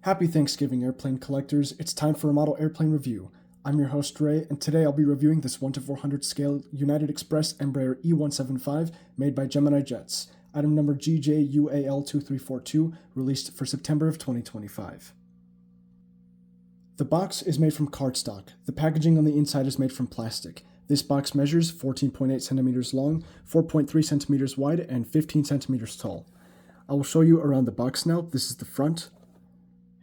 Happy Thanksgiving, airplane collectors. It's time for a model airplane review. I'm your host, Ray, and today I'll be reviewing this 1:400 scale United Express Embraer E-175 made by Gemini Jets, item number GJUAL2342, released for September of 2025. The box is made from cardstock. The packaging on the inside is made from plastic. This box measures 14.8 centimeters long, 4.3 centimeters wide, and 15 centimeters tall. I will show you around the box now. This is the front.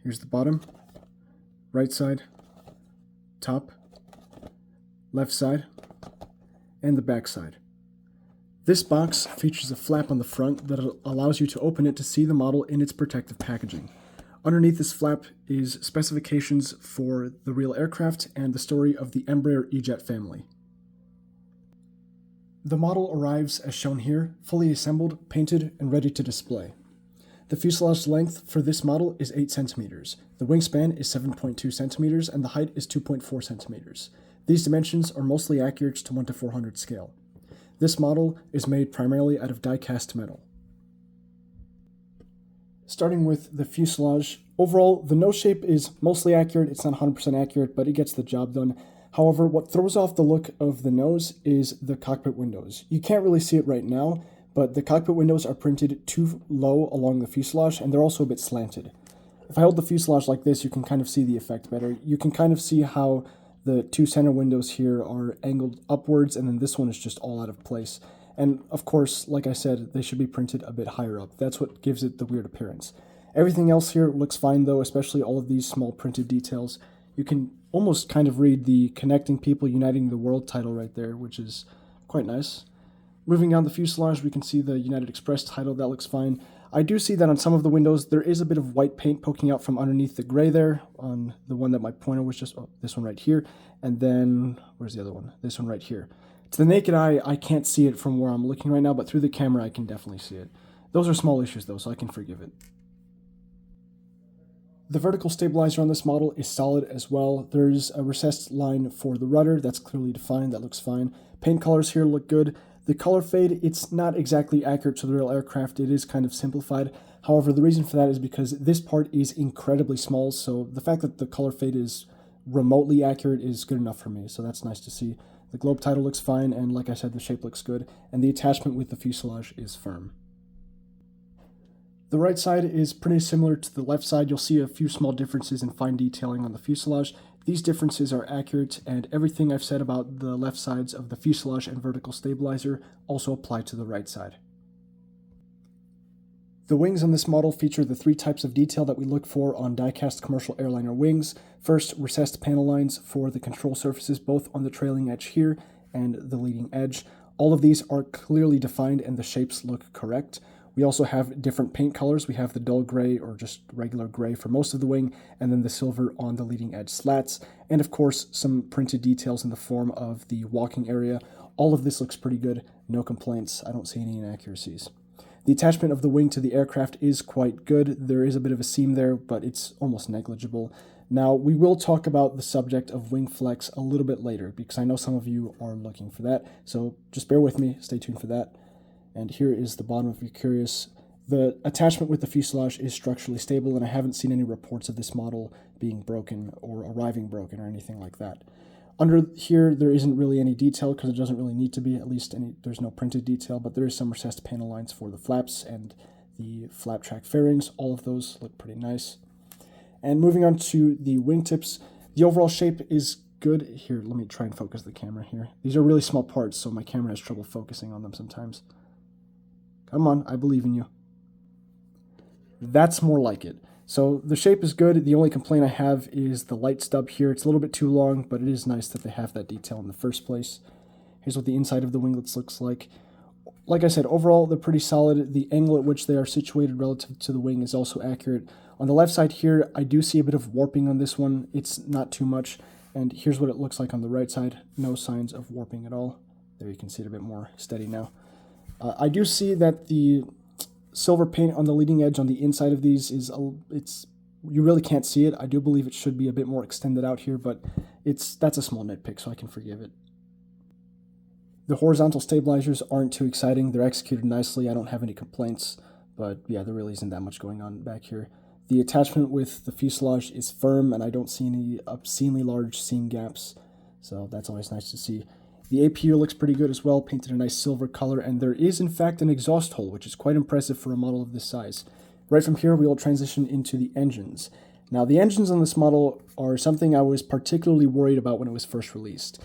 Here's the bottom, right side, top, left side, and the back side. This box features a flap on the front that allows you to open it to see the model in its protective packaging. Underneath this flap is specifications for the real aircraft and the story of the Embraer E-Jet family. The model arrives as shown here, fully assembled, painted, and ready to display. The fuselage length for this model is 8 centimeters. The wingspan is 7.2 centimeters, and the height is 2.4 centimeters. These dimensions are mostly accurate to 1:400 scale. This model is made primarily out of die-cast metal. Starting with the fuselage, overall, the nose shape is mostly accurate. It's not 100% accurate, but it gets the job done. However, what throws off the look of the nose is the cockpit windows. You can't really see it right now, but the cockpit windows are printed too low along the fuselage, and they're also a bit slanted. If I hold the fuselage like this, you can kind of see the effect better. You can kind of see how the two center windows here are angled upwards, and then this one is just all out of place. And of course, like I said, they should be printed a bit higher up. That's what gives it the weird appearance. Everything else here looks fine though, especially all of these small printed details. You can almost kind of read the Connecting People, Uniting the World title right there, which is quite nice. Moving down the fuselage, we can see the United Express title. That looks fine. I do see that on some of the windows, there is a bit of white paint poking out from underneath the gray there, on the one that my pointer was just, this one right here. And then, where's the other one? This one right here. To the naked eye, I can't see it from where I'm looking right now, but through the camera, I can definitely see it. Those are small issues though, so I can forgive it. The vertical stabilizer on this model is solid as well. There's a recessed line for the rudder that's clearly defined. That looks fine. Paint colors here look good. The color fade, it's not exactly accurate to the real aircraft. It is kind of simplified. However, the reason for that is because this part is incredibly small, so the fact that the color fade is remotely accurate is good enough for me, so that's nice to see. The globe title looks fine, and like I said, the shape looks good, and the attachment with the fuselage is firm. The right side is pretty similar to the left side. You'll see a few small differences in fine detailing on the fuselage. These differences are accurate, and everything I've said about the left sides of the fuselage and vertical stabilizer also apply to the right side. The wings on this model feature the three types of detail that we look for on die-cast commercial airliner wings. First, recessed panel lines for the control surfaces, both on the trailing edge here and the leading edge. All of these are clearly defined and the shapes look correct. We also have different paint colors. We have the dull gray or just regular gray for most of the wing, and then the silver on the leading edge slats, and of course some printed details in the form of the walking area. All of this looks pretty good, no complaints. I don't see any inaccuracies. The attachment of the wing to the aircraft is quite good. There is a bit of a seam there, but it's almost negligible. Now, we will talk about the subject of wing flex a little bit later, because I know some of you are looking for that, so just bear with me, stay tuned for that. And here is the bottom if you're curious. The attachment with the fuselage is structurally stable, and I haven't seen any reports of this model being broken or arriving broken or anything like that. Under here, there isn't really any detail because it doesn't really need to be, at least there's no printed detail, but there is some recessed panel lines for the flaps and the flap track fairings. All of those look pretty nice. And moving on to the wingtips, the overall shape is good. Here, let me try and focus the camera here. These are really small parts, so my camera has trouble focusing on them sometimes. Come on, I believe in you. That's more like it. So the shape is good. The only complaint I have is the light stub here. It's a little bit too long, but it is nice that they have that detail in the first place. Here's what the inside of the winglets looks like. Like I said, overall, they're pretty solid. The angle at which they are situated relative to the wing is also accurate. On the left side here, I do see a bit of warping on this one. It's not too much. And here's what it looks like on the right side. No signs of warping at all. There you can see it a bit more steady now. I do see that the silver paint on the leading edge on the inside of these you really can't see it. I do believe it should be a bit more extended out here, but that's a small nitpick, so I can forgive it. The horizontal stabilizers aren't too exciting. They're executed nicely. I don't have any complaints, but yeah, there really isn't that much going on back here. The attachment with the fuselage is firm, and I don't see any obscenely large seam gaps, so that's always nice to see. The APU looks pretty good as well, painted a nice silver color, and there is in fact an exhaust hole, which is quite impressive for a model of this size. Right from here, we will transition into the engines. Now, the engines on this model are something I was particularly worried about when it was first released.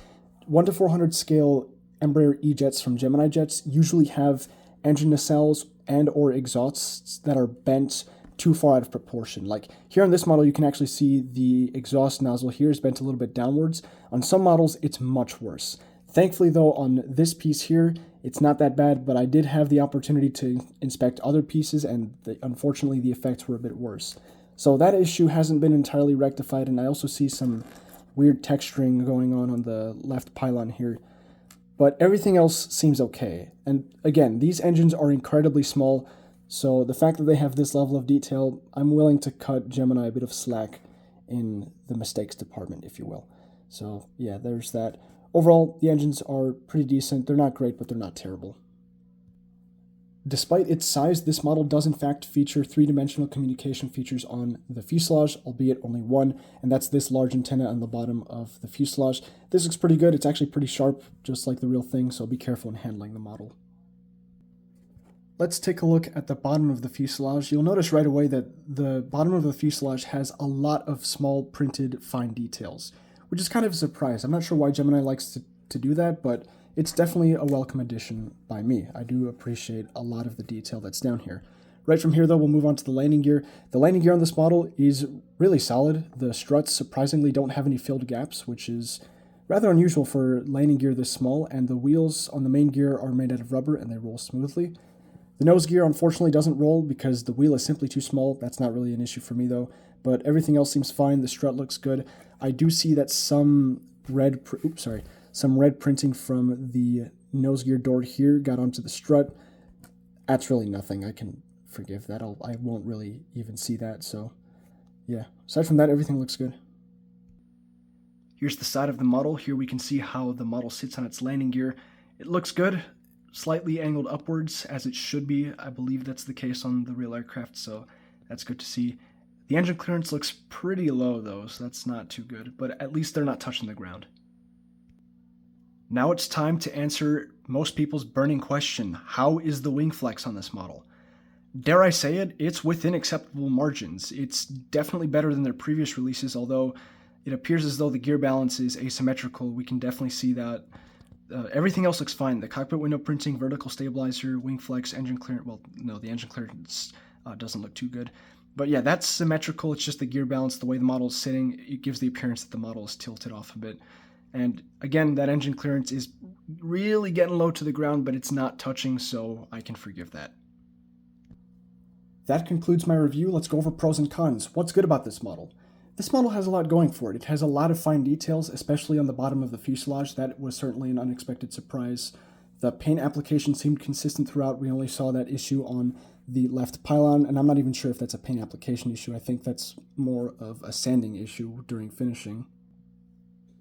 1:400 scale Embraer E-jets from Gemini jets usually have engine nacelles and or exhausts that are bent too far out of proportion. Like here on this model, you can actually see the exhaust nozzle here is bent a little bit downwards. On some models, it's much worse. Thankfully, though, on this piece here, it's not that bad, but I did have the opportunity to inspect other pieces, and unfortunately, the effects were a bit worse. So that issue hasn't been entirely rectified, and I also see some weird texturing going on the left pylon here. But everything else seems okay. And again, these engines are incredibly small, so the fact that they have this level of detail, I'm willing to cut Gemini a bit of slack in the mistakes department, if you will. So yeah, there's that. Overall, the engines are pretty decent. They're not great, but they're not terrible. Despite its size, this model does in fact feature three-dimensional communication features on the fuselage, albeit only one, and that's this large antenna on the bottom of the fuselage. This looks pretty good. It's actually pretty sharp, just like the real thing, so be careful in handling the model. Let's take a look at the bottom of the fuselage. You'll notice right away that the bottom of the fuselage has a lot of small printed fine details, which is kind of a surprise. I'm not sure why Gemini likes to do that, but it's definitely a welcome addition by me. I do appreciate a lot of the detail that's down here. Right from here, though, we'll move on to the landing gear. The landing gear on this model is really solid. The struts surprisingly don't have any filled gaps, which is rather unusual for landing gear this small, and the wheels on the main gear are made out of rubber and they roll smoothly. The nose gear unfortunately doesn't roll because the wheel is simply too small. That's not really an issue for me though, but everything else seems fine. The strut looks good. I do see that some red printing from the nose gear door here got onto the strut. That's really nothing. I can forgive that. I won't really even see that, so yeah. Aside from that, everything looks good. Here's the side of the model. Here we can see how the model sits on its landing gear. It looks good. Slightly angled upwards, as it should be. I believe that's the case on the real aircraft, so that's good to see. The engine clearance looks pretty low, though, so that's not too good, but at least they're not touching the ground. Now it's time to answer most people's burning question: how is the wing flex on this model? Dare I say it, it's within acceptable margins. It's definitely better than their previous releases, although it appears as though the gear balance is asymmetrical. We can definitely see that. Everything else looks fine. The cockpit window printing, vertical stabilizer, wing flex, engine clearance. Well, no, the engine clearance doesn't look too good. But yeah, that's symmetrical. It's just the gear balance, the way the model is sitting, it gives the appearance that the model is tilted off a bit. And again, that engine clearance is really getting low to the ground, but it's not touching, so I can forgive that. That concludes my review. Let's go over pros and cons. What's good about this model? This model has a lot going for it. It has a lot of fine details, especially on the bottom of the fuselage. That was certainly an unexpected surprise. The paint application seemed consistent throughout. We only saw that issue on the left pylon, and I'm not even sure if that's a paint application issue. I think that's more of a sanding issue during finishing.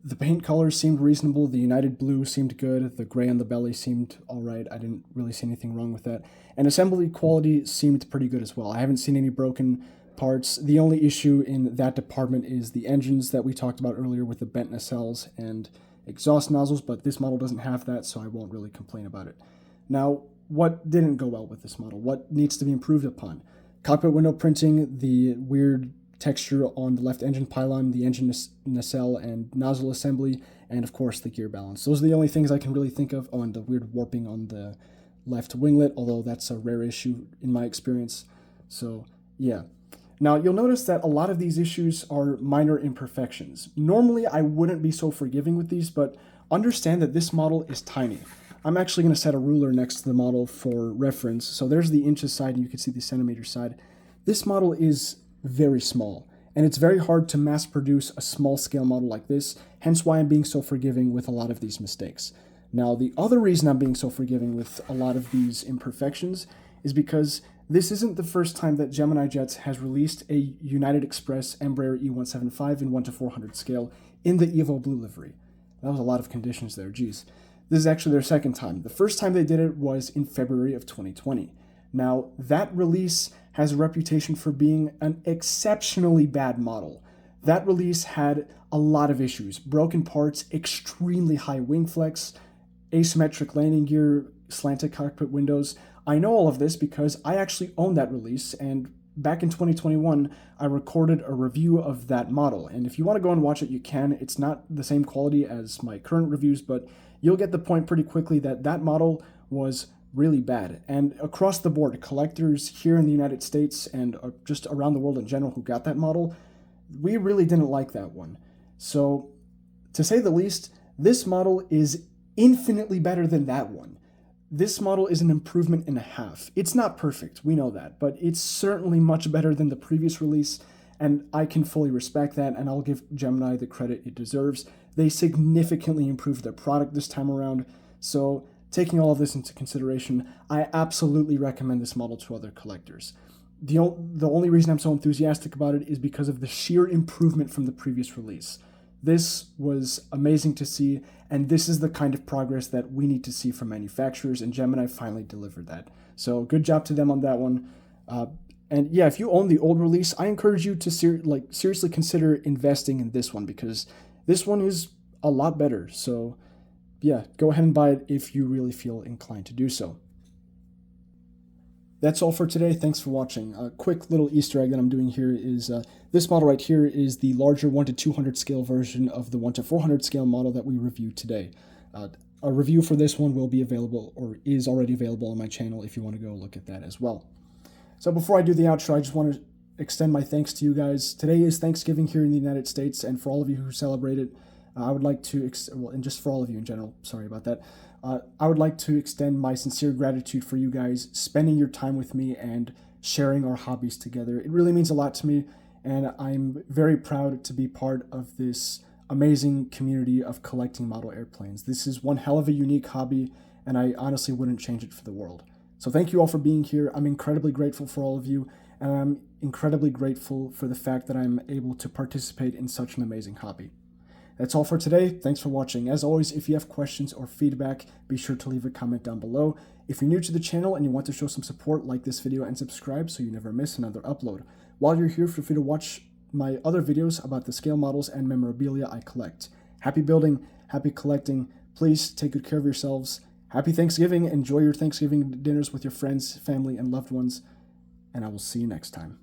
The paint colors seemed reasonable. The United Blue seemed good. The gray on the belly seemed alright. I didn't really see anything wrong with that. And assembly quality seemed pretty good as well. I haven't seen any broken parts. The only issue in that department is the engines that we talked about earlier with the bent nacelles and exhaust nozzles, but this model doesn't have that, so I won't really complain about it. Now, what didn't go well with this model? What needs to be improved upon? Cockpit window printing, the weird texture on the left engine pylon, the engine nacelle and nozzle assembly, and of course the gear balance. Those are the only things I can really think of. Oh, and the weird warping on the left winglet, although that's a rare issue in my experience. So yeah. Now you'll notice that a lot of these issues are minor imperfections. Normally I wouldn't be so forgiving with these, but understand that this model is tiny. I'm actually going to set a ruler next to the model for reference. So there's the inches side and you can see the centimeter side. This model is very small, and it's very hard to mass produce a small scale model like this, hence why I'm being so forgiving with a lot of these mistakes. Now, the other reason I'm being so forgiving with a lot of these imperfections is because this isn't the first time that Gemini Jets has released a United Express Embraer E-175 in 1:400 scale in the Evo Blue livery. That was a lot of conditions there, geez. This is actually their second time. The first time they did it was in February of 2020. Now, that release has a reputation for being an exceptionally bad model. That release had a lot of issues: broken parts, extremely high wing flex, asymmetric landing gear, slanted cockpit windows. I know all of this because I actually own that release, and back in 2021, I recorded a review of that model. And if you want to go and watch it, you can. It's not the same quality as my current reviews, but you'll get the point pretty quickly that that model was really bad. And across the board, collectors here in the United States and just around the world in general who got that model, we really didn't like that one. So, to say the least, this model is infinitely better than that one. This model is an improvement and a half. It's not perfect, we know that, but it's certainly much better than the previous release, and I can fully respect that, and I'll give Gemini the credit it deserves. They significantly improved their product this time around, so taking all of this into consideration, I absolutely recommend this model to other collectors. The only reason I'm so enthusiastic about it is because of the sheer improvement from the previous release. This was amazing to see, and this is the kind of progress that we need to see from manufacturers, and Gemini finally delivered that. So good job to them on that one. And yeah, if you own the old release, I encourage you to seriously consider investing in this one, because this one is a lot better. So yeah, go ahead and buy it if you really feel inclined to do so. That's all for today. Thanks for watching. A quick little Easter egg that I'm doing here is this model right here is the larger 1:200 scale version of the 1:400 scale model that we reviewed today. A review for this one will be available, or is already available on my channel if you want to go look at that as well. So before I do the outro, I just want to extend my thanks to you guys. Today is Thanksgiving here in the United States, and for all of you who celebrate it, I would like to, and just for all of you in general, sorry about that, I would like to extend my sincere gratitude for you guys spending your time with me and sharing our hobbies together. It really means a lot to me, and I'm very proud to be part of this amazing community of collecting model airplanes. This is one hell of a unique hobby, and I honestly wouldn't change it for the world. So thank you all for being here. I'm incredibly grateful for all of you, and I'm incredibly grateful for the fact that I'm able to participate in such an amazing hobby. That's all for today. Thanks for watching. As always, if you have questions or feedback, be sure to leave a comment down below. If you're new to the channel and you want to show some support, like this video and subscribe so you never miss another upload. While you're here, feel free to watch my other videos about the scale models and memorabilia I collect. Happy building, happy collecting. Please take good care of yourselves. Happy Thanksgiving. Enjoy your Thanksgiving dinners with your friends, family, and loved ones. And I will see you next time.